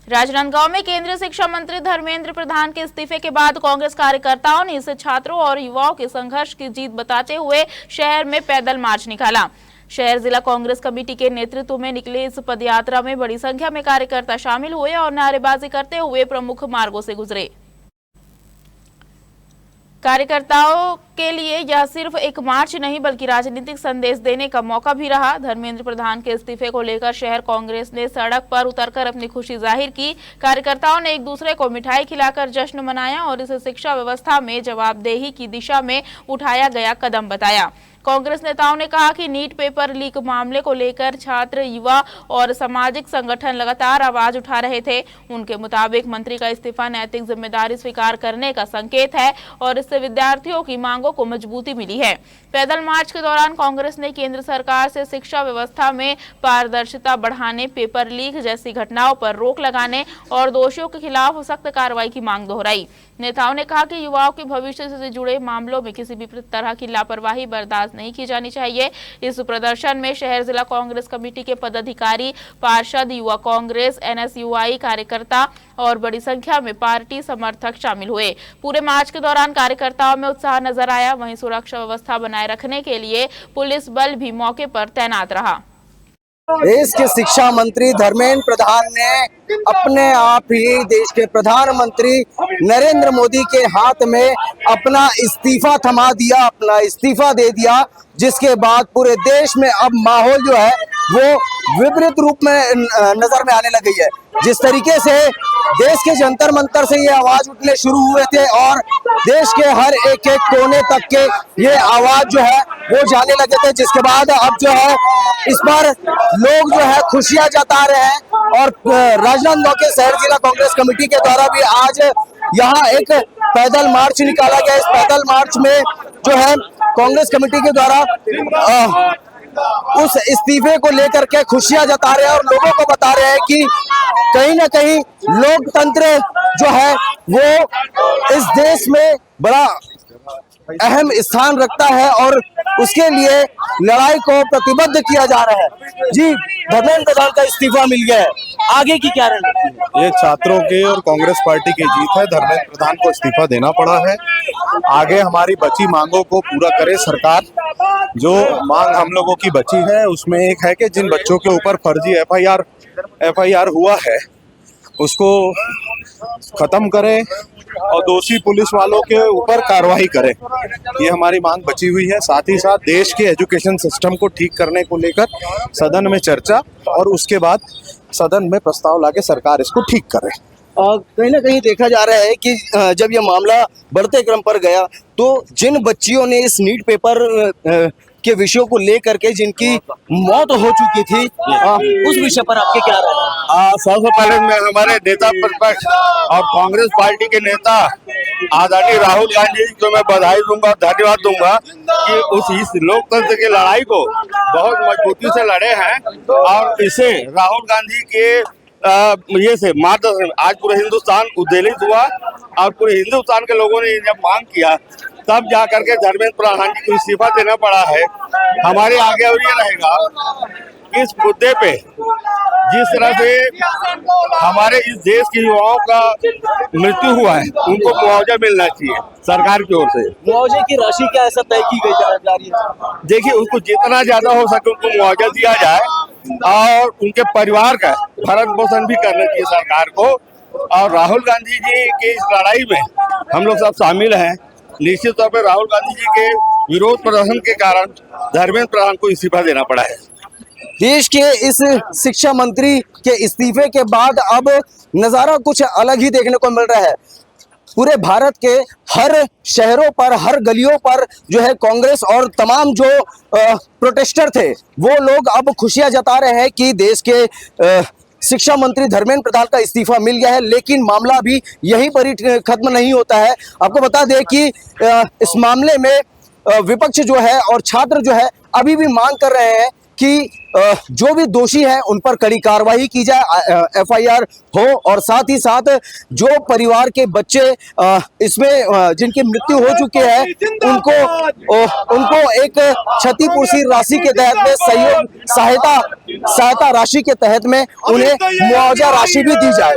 राजनांदगांव में केंद्रीय शिक्षा मंत्री धर्मेंद्र प्रधान के इस्तीफे के बाद कांग्रेस कार्यकर्ताओं ने इसे छात्रों और युवाओं के संघर्ष की जीत बताते हुए शहर में पैदल मार्च निकाला। शहर जिला कांग्रेस कमेटी के नेतृत्व में निकले इस पदयात्रा में बड़ी संख्या में कार्यकर्ता शामिल हुए और नारेबाजी करते हुए प्रमुख मार्गों से गुजरे। कार्यकर्ताओं के लिए यह सिर्फ एक मार्च नहीं बल्कि राजनीतिक संदेश देने का मौका भी रहा। धर्मेंद्र प्रधान के इस्तीफे को लेकर शहर कांग्रेस ने सड़क पर उतरकर अपनी खुशी जाहिर की। कार्यकर्ताओं ने एक दूसरे को मिठाई खिलाकर जश्न मनाया और इसे शिक्षा व्यवस्था में जवाबदेही की दिशा में उठाया गया कदम बताया। कांग्रेस नेताओं ने कहा कि नीट पेपर लीक मामले को लेकर छात्र, युवा और सामाजिक संगठन लगातार आवाज उठा रहे थे। उनके मुताबिक मंत्री का इस्तीफा नैतिक जिम्मेदारी स्वीकार करने का संकेत है और इससे विद्यार्थियों की मांगों को मजबूती मिली है। पैदल मार्च के दौरान कांग्रेस ने केंद्र सरकार से शिक्षा व्यवस्था में पारदर्शिता बढ़ाने, पेपर लीक जैसी घटनाओं पर रोक लगाने और दोषियों के खिलाफ सख्त कार्रवाई की मांग दोहराई। नेताओं ने कहा कि युवाओं के भविष्य से जुड़े मामलों में किसी भी तरह की लापरवाही बर्दाश्त नहीं की जानी चाहिए। इस प्रदर्शन में शहर जिला कांग्रेस कमेटी के पदाधिकारी, पार्षद, युवा कांग्रेस, एनएसयूआई कार्यकर्ता और बड़ी संख्या में पार्टी समर्थक शामिल हुए। पूरे मार्च के दौरान कार्यकर्ताओं में उत्साह नजर आया। वहीं सुरक्षा व्यवस्था बनाए रखने के लिए पुलिस बल भी मौके पर तैनात रहा। देश के शिक्षा मंत्री धर्मेंद्र प्रधान ने अपने आप ही देश के प्रधानमंत्री नरेंद्र मोदी के हाथ में अपना इस्तीफा थमा दिया, अपना इस्तीफा दे दिया, जिसके बाद पूरे देश में अब माहौल जो है वो विपरीत रूप में नजर में आने लगी है। जिस तरीके से देश के जंतर मंतर से ये आवाज उठने शुरू हुए थे और देश के हर एक एक कोने तक के ये आवाज जो है वो जाने लगे थे, जिसके बाद अब जो है इस बार लोग जो है खुशियां जता रहे हैं। और राजनांदगांव के शहर जिला कांग्रेस कमेटी के द्वारा भी आज यहाँ एक पैदल मार्च निकाला गया। इस पैदल मार्च में जो है कांग्रेस कमेटी के द्वारा उस इस्तीफे को लेकर के खुशियां जता रहे हैं और लोगों को बता रहे हैं कि कहीं ना कहीं लोकतंत्र जो है वो इस देश में बड़ा अहम स्थान रखता है और उसके लिए लड़ाई को प्रतिबद्ध किया जा रहा है। जी, धर्मेंद्र प्रधान का इस्तीफा मिल गया है, आगे की क्या रणनीति है? ये छात्रों के और कांग्रेस पार्टी की जीत है। धर्मेंद्र प्रधान को इस्तीफा देना पड़ा है। आगे हमारी बची मांगों को पूरा करे सरकार। जो मांग हम लोगों की बची है उसमें एक है कि जिन बच्चों के ऊपर फर्जी एफआईआर हुआ है उसको खत्म करे और दोषी पुलिस वालों के ऊपर कार्रवाई करे। ये हमारी मांग बची हुई है। साथ ही साथ देश के एजुकेशन सिस्टम को ठीक करने को लेकर सदन में चर्चा और उसके बाद सदन में प्रस्ताव लाके सरकार इसको ठीक करे। कहीं ना कहीं देखा जा रहा है कि जब यह मामला बढ़ते क्रम पर गया तो जिन बच्चियों ने इस नीट पेपर के विषयों को लेकर के जिनकी मौत हो चुकी थी, उस विषय पर आपके क्या राय है? सबसे पहले मैं हमारे नेता प्रतिपक्ष और कांग्रेस पार्टी के नेता आदरणीय राहुल गांधी जी को मैं बधाई दूंगा, धन्यवाद दूंगा कि इस लोकतंत्र की लड़ाई को बहुत मजबूती से लड़े हैं और इसे राहुल गांधी के ये से मार्गदर्शन आज पूरे हिंदुस्तान उद्वेलित हुआ और पूरे हिंदुस्तान के लोगों ने जब मांग किया तब जा करके धर्मेंद्र प्रधान जी को इस्तीफा देना पड़ा है। हमारे आगे और ये रहेगा इस मुद्दे पे जिस तरह से हमारे इस देश के युवाओं का मृत्यु हुआ है उनको मुआवजा मिलना चाहिए सरकार की ओर से। मुआवजे की राशि क्या ऐसा तय की गई जा रही है? देखिए, उसको जितना ज्यादा हो सके उनको मुआवजा दिया जाए और उनके परिवार का भरण पोषण भी करना चाहिए सरकार को। और राहुल गांधी जी की इस लड़ाई में हम लोग सब शामिल हैं। निश्चित तौर पर राहुल गांधी जी के विरोध प्रदर्शन के कारण धर्मेंद्र प्रधान को इस्तीफा देना पड़ा है। देश के इस शिक्षा मंत्री के इस्तीफे के बाद अब नजारा कुछ अलग ही देखने को मिल रहा है। पूरे भारत के हर शहरों पर, हर गलियों पर जो है कांग्रेस और तमाम जो प्रोटेस्टर थे वो लोग अब खुशियां जता रहे हैं कि देश के शिक्षा मंत्री धर्मेंद्र प्रधान का इस्तीफा मिल गया है। लेकिन मामला अभी यहीं पर ही खत्म नहीं होता है। आपको बता दें कि इस मामले में विपक्ष जो है और छात्र जो है अभी भी मांग कर रहे हैं कि जो भी दोषी है उन पर कड़ी कार्रवाई की जाए, एफआईआर हो और साथ ही साथ जो परिवार के बच्चे इसमें जिनकी मृत्यु हो चुकी है उनको एक क्षतिपूर्ति राशि के तहत में सहायता राशि के तहत में उन्हें मुआवजा राशि भी दी जाए।